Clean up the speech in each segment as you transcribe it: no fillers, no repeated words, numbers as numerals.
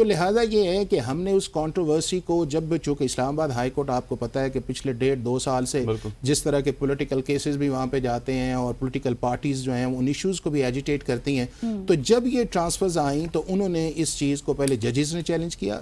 تو لہٰذا یہ ہے کہ ہم نے اس کانٹروورسی کو جب چونکہ اسلام آباد ہائی کورٹ آپ کو پتہ ہے کہ پچھلے 1.5-2 سال سے جس طرح کے پولیٹیکل کیسز بھی وہاں پہ جاتے ہیں اور پولیٹیکل پارٹیز جو ہیں ان ایشوز کو بھی ایجیٹیٹ کرتی ہیں، تو جب یہ ٹرانسفرز آئیں تو انہوں نے اس چیز کو پہلے ججز نے چیلنج کیا.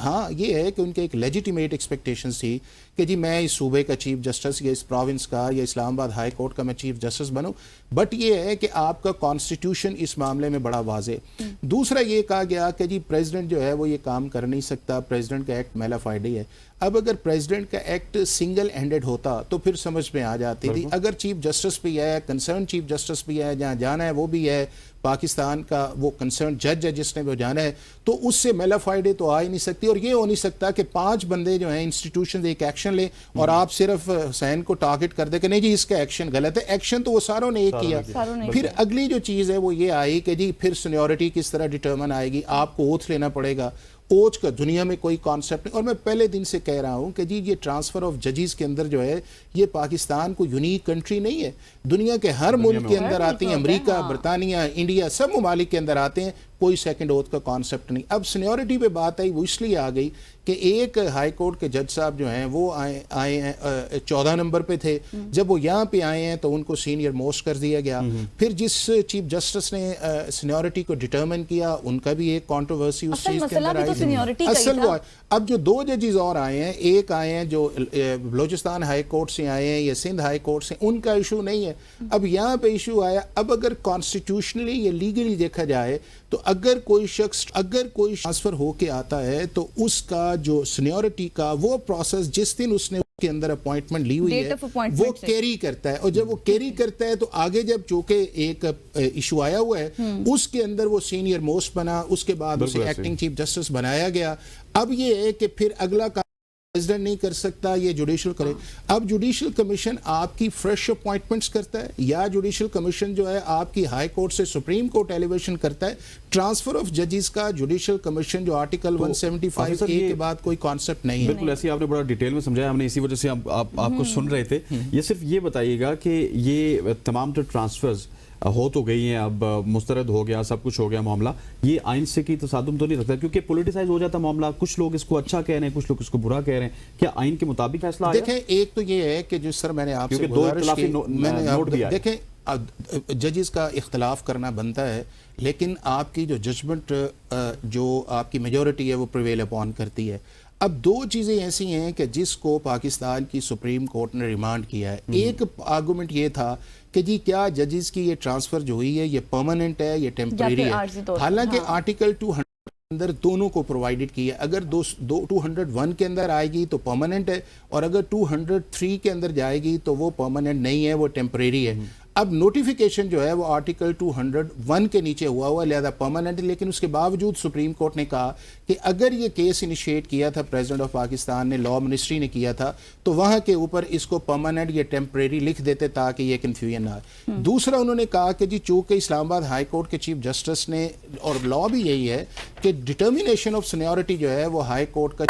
ہاں یہ ہے کہ ان کے ایک لیجیٹیمیٹ ایکسپیکٹیشنز تھی کہ جی میں اس صوبے کا چیف جسٹس یا اس پروونس کا یا اسلام آباد ہائی کورٹ کا میں چیف جسٹس بنوں، بٹ یہ ہے کہ آپ کا کانسٹیٹیوشن اس معاملے میں بڑا واضح. دوسرا یہ کہا گیا کہ جی پریزیڈنٹ جو ہے وہ یہ کام کر نہیں سکتا، پریزیڈنٹ کا ایکٹ میلا فائڈی ہے. اب اگر پریزیڈنٹ کا ایکٹ سنگل ہینڈڈ ہوتا تو پھر سمجھ میں آ جاتی تھی. اگر چیف جسٹس بھی ہے، کنسرن چیف جسٹس بھی ہے، جہاں جانا ہے وہ بھی ہے، پاکستان کا وہ کنسرن جج ہے جس نے وہ جانا ہے، تو اس سے میلا فائڈے تو آ ہی نہیں سکتی. اور یہ ہو نہیں سکتا کہ 5 بندے جو ہیں انسٹیٹیوشن ایک ایکشن لیں اور آپ صرف حسین کو ٹارگٹ کر دیں کہ نہیں جی اس کا ایکشن غلط ہے. ایکشن تو وہ ساروں نے ایک کیا. پھر اگلی جو چیز ہے وہ یہ آئی کہ جی پھر سینیورٹی کس طرح ڈٹرمن آئے گی، آپ کو اوتھ لینا پڑے گا. اوتھ کا دنیا میں کوئی کانسیپٹ نہیں. اور میں پہلے دن سے کہہ رہا ہوں کہ جی یہ ٹرانسفر آف ججز کے اندر جو ہے یہ پاکستان کو یونیک کنٹری نہیں ہے، دنیا کے ہر ملک کے اندر آتی ہیں، امریکہ، برطانیہ، انڈیا، سب ممالک کے اندر آتے ہیں، کوئی سیکنڈ اوتھ کا کانسیپٹ نہیں. اب سینیورٹی پہ بات آئی، وہ اس لیے آ گئی کہ ایک ہائی کورٹ کے جج صاحب جو ہیں وہ آئے ہیں 14 نمبر پہ تھے. جب وہ یہاں پہ آئے ہیں تو ان کو سینئر موسٹ کر دیا گیا. پھر جس چیف جسٹس نے سینیورٹی کو ڈٹرمن کیا ان کا بھی ایک کانٹروورسی اس چیز کے اندر آئی. اصل وہ اب جو 2 ججز اور آئے ہیں، ایک آئے ہیں جو بلوچستان ہائی کورٹ سے آئے ہیں یا سندھ ہائی کورٹ سے، ان کا ایشو نہیں ہے. اب یہاں پہ ایشو آیا. اب اگر کانسٹیٹیوشنلی یا لیگلی دیکھا جائے تو اگر کوئی شخص ٹرانسفر ہو کے آتا ہے تو اس کا جو سینیورٹی کا وہ پروسیس جس دن اس نے کے اندر اپوائنٹمنٹ لی ہوئی ہے وہ کیری کرتا ہے. اور جب وہ کیری کرتا ہے تو آگے جب چونکہ ایک ایشو آیا ہوا ہے اس کے اندر وہ سینئر موسٹ بنا، اس کے بعد اسے ایکٹنگ چیف جسٹس بنایا گیا. اب یہ ہے کہ پھر اگلا کام پریزیڈنٹ نہیں کر سکتا، یہ جوڈیشل کرے. اب جوڈیشل کمیشن آپ کی فریش اپوائنٹمنٹس کرتا ہے یا جوڈیشل کمیشن جو ہے آپ کی ہائی کورٹ سے سپریم کورٹ ایلیویشن کرتا ہے. ٹرانسفر آف ججز کا جوڈیشل کمیشن جو آرٹیکل 175 اے کے بعد کوئی کانسیپٹ نہیں ہے. بالکل ایسے آپ نے بڑا ڈیٹیل میں سمجھایا، ہم نے اسی وجہ سے آپ کو سن رہے تھے. یہ صرف یہ بتائیے گا کہ یہ تمام جو ٹرانسفرز ہو تو گئی ہیں، اب مسترد ہو گیا، سب کچھ ہو گیا معاملہ، یہ آئین سے کی تصادم تو نہیں رکھتا کیونکہ پولیٹیسائز ہو جاتا معاملہ؟ کچھ لوگ اس کو اچھا کہہ رہے ہیں، کچھ لوگ اس کو برا کہہ رہے ہیں. کیا آئین کے مطابق فیصلہ آیا؟ دیکھیں ایک تو یہ ہے کہ جس طرح میں نے آپ سے گزارش کی، دیکھیں ججز کا اختلاف کرنا بنتا ہے لیکن آپ کی جو ججمنٹ جو آپ کی میجورٹی ہے وہ پریویل اپون کرتی ہے. اب 2 چیزیں ایسی ہیں کہ جس کو پاکستان کی سپریم کورٹ نے ریمانڈ کیا ہے. ایک آرگومنٹ یہ تھا کہ جی کیا ججز کی یہ ٹرانسفر جو ہوئی ہے یہ پرماننٹ ہے یا ٹیمپریری ہے. حالانکہ آرٹیکل 200 اندر دونوں کو پرووائڈڈ کی ہے. اگر 201 کے اندر آئے گی تو پرماننٹ ہے اور اگر 203 کے اندر جائے گی تو وہ پرماننٹ نہیں ہے، وہ ٹیمپریری ہے. اب نوٹیفیکیشن جو ہے وہ آرٹیکل 201 کے نیچے ہوا لہذا پرماننٹ. لیکن اس کے باوجود سپریم کورٹ نے کہا کہ اگر یہ کیس انیشیٹ کیا تھا پریزیڈنٹ آف پاکستان نے، لا منسٹری نے کیا تھا، تو وہاں کے اوپر اس کو پرماننٹ یا ٹیمپریری لکھ دیتے تاکہ یہ کنفیوژن نہ آئے. دوسرا انہوں نے کہا کہ جی چونکہ اسلام آباد ہائی کورٹ کے چیف جسٹس نے، اور لا بھی یہی ہے کہ ڈٹرمینیشن آف سینیورٹی جو ہے وہ ہائی کورٹ کا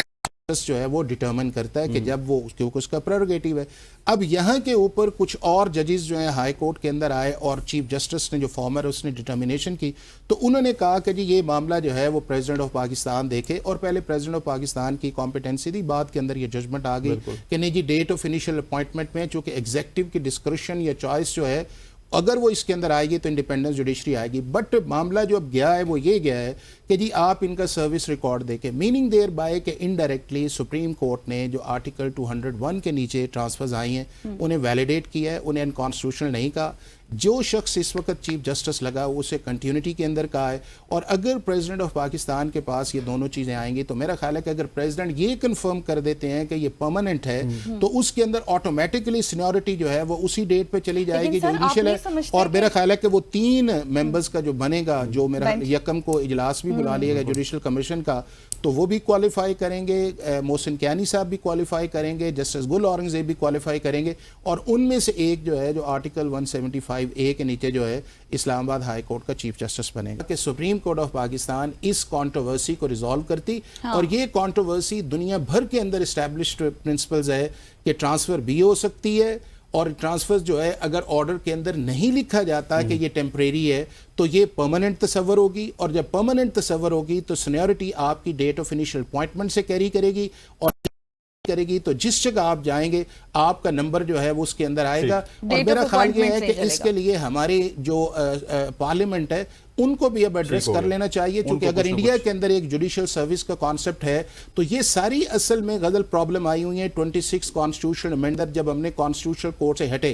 جو ہے وہ ڈٹرمن کرتا ہے کہ جب وہ کیونکہ اس کا پریروگیٹو ہے. اب یہاں کے اوپر کچھ اور ججز جو ہیں ہائی کورٹ کے اندر آئے اور چیف جسٹس نے جو فارمر اس نے ڈٹرمینیشن کی تو انہوں نے کہا کہ جی یہ معاملہ جو ہے وہ پریزیڈنٹ آف پاکستان دیکھے. اور پہلے پریزیڈنٹ آف پاکستان کی کمپیٹنسی تھی، بعد کے اندر یہ ججمنٹ آ گئی کہ نہیں جی ڈیٹ آف انیشل اپوائنٹمنٹ میں چونکہ ایگزیکٹو کی ڈسکرشن یا چوائس جو ہے اگر وہ اس کے اندر آئے گی تو انڈیپینڈنس جوڈیشری آئے گی. بٹ معاملہ جو اب گیا ہے وہ یہ گیا ہے کہ جی آپ ان کا سروس ریکارڈ دیکھیں، میننگ دیر بائی کہ انڈائریکٹلی سپریم کورٹ نے جو آرٹیکل 201 کے نیچے ٹرانسفرز آئی ہیں انہیں ویلیڈیٹ کیا ہے، انہیں انکانسٹیٹیوشنل نہیں کہا. جو شخص اس وقت چیف جسٹس لگا اسے کنٹینیوٹی کے اندر کہا ہے. اور اگر پریزیڈنٹ آف پاکستان کے پاس یہ دونوں چیزیں آئیں گی تو میرا خیال ہے کہ اگر پریزیڈنٹ یہ کنفرم کر دیتے ہیں کہ یہ پرماننٹ ہے تو اس کے اندر آٹومیٹکلی سینیورٹی جو ہے وہ اسی ڈیٹ پہ چلی جائے گی جو انیشل ہے. اور میرا خیال ہے کہ وہ 3 ممبرز کا جو بنے گا، جو میرا یکم کو اجلاس بھی بلا لیا گا جوڈیشل کمیشن کا، تو وہ بھی کوالیفائی کریں گے، محسن کیانی صاحب بھی کوالیفائی کریں گے، جسٹس گل اورنگزیب بھی کوالیفائی کریں گے. اور ان میں سے ایک جو ہے جو آرٹیکل 175A کے نیچے جو ہے اسلام آباد ہائی کورٹ کا چیف جسٹس بنے گا. کہ سپریم کورٹ آف پاکستان اس کانٹروورسی کو ریزالو کرتی. اور یہ کانٹروورسی دنیا بھر کے اندر اسٹیبلشڈ پرنسپلز ہے کہ ٹرانسفر بھی ہو سکتی ہے اور ٹرانسفرز جو ہے اگر آرڈر کے اندر نہیں لکھا جاتا کہ یہ ٹیمپریری ہے تو یہ پرماننٹ تصور ہوگی، اور جب پرماننٹ تصور ہوگی تو سینیورٹی آپ کی ڈیٹ آف انیشل اپوائنٹمنٹ سے کیری کرے گی، اور کرے گی تو جس جگہ آپ جائیں گے آپ کا نمبر جو ہے وہ اس کے اندر آئے گا۔ اور میرا خیال یہ ہے کہ اس کے لیے ہماری جو پارلیمنٹ ہے ان کو بھی اب ایڈریس کر لینا چاہیے، چونکہ اگر انڈیا کے اندر ایک جوڈیشل سروس کا کانسیپٹ ہے تو یہ ساری اصل میں غزل پرابلم آئی ہوئی ہیں 26 کانسٹیٹیوشن امینڈمنٹ جب ہم نے کانسٹیٹیوشنل کورٹ سے ہٹے،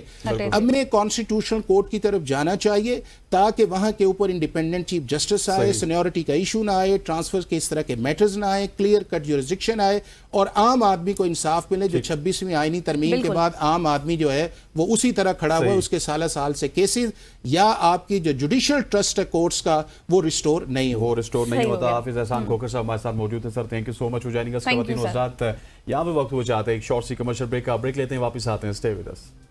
اب میں کانسٹیٹیوشنل کورٹ کی طرف جانا چاہیے تاکہ وہاں کے اوپر انڈیپینڈنٹ چیف جسٹس آئے، سینیورٹی کا ایشو نہ آئے، ٹرانسفر کے اس طرح کے میٹرز نہ آئے، کلیئر کٹ جورسڈکشن آئے، اور عام آدمی کو انصاف ملے جو 26ویں آئینی ترمیم کے بعد عام آدمی جو ہے وہ اسی طرح کھڑا ہوا ہے، اس کے سالہ سال سے کیسز یا آپ کی جو جوڈیشل ٹرسٹ ہے کورٹس کا وہ ریسٹور نہیں ہوتا۔ حافظ احسان کھوکھر صاحب ہمارے ساتھ موجود ہیں۔ Sir thank you so much for joining اس خواتین و حضرات، یہاں پہ وقت ہو جاتا ہے ایک شارٹ سی کمرشل بریک کا، بریک لیتے ہیں، واپس آتے ہیں، اسٹے ود اس۔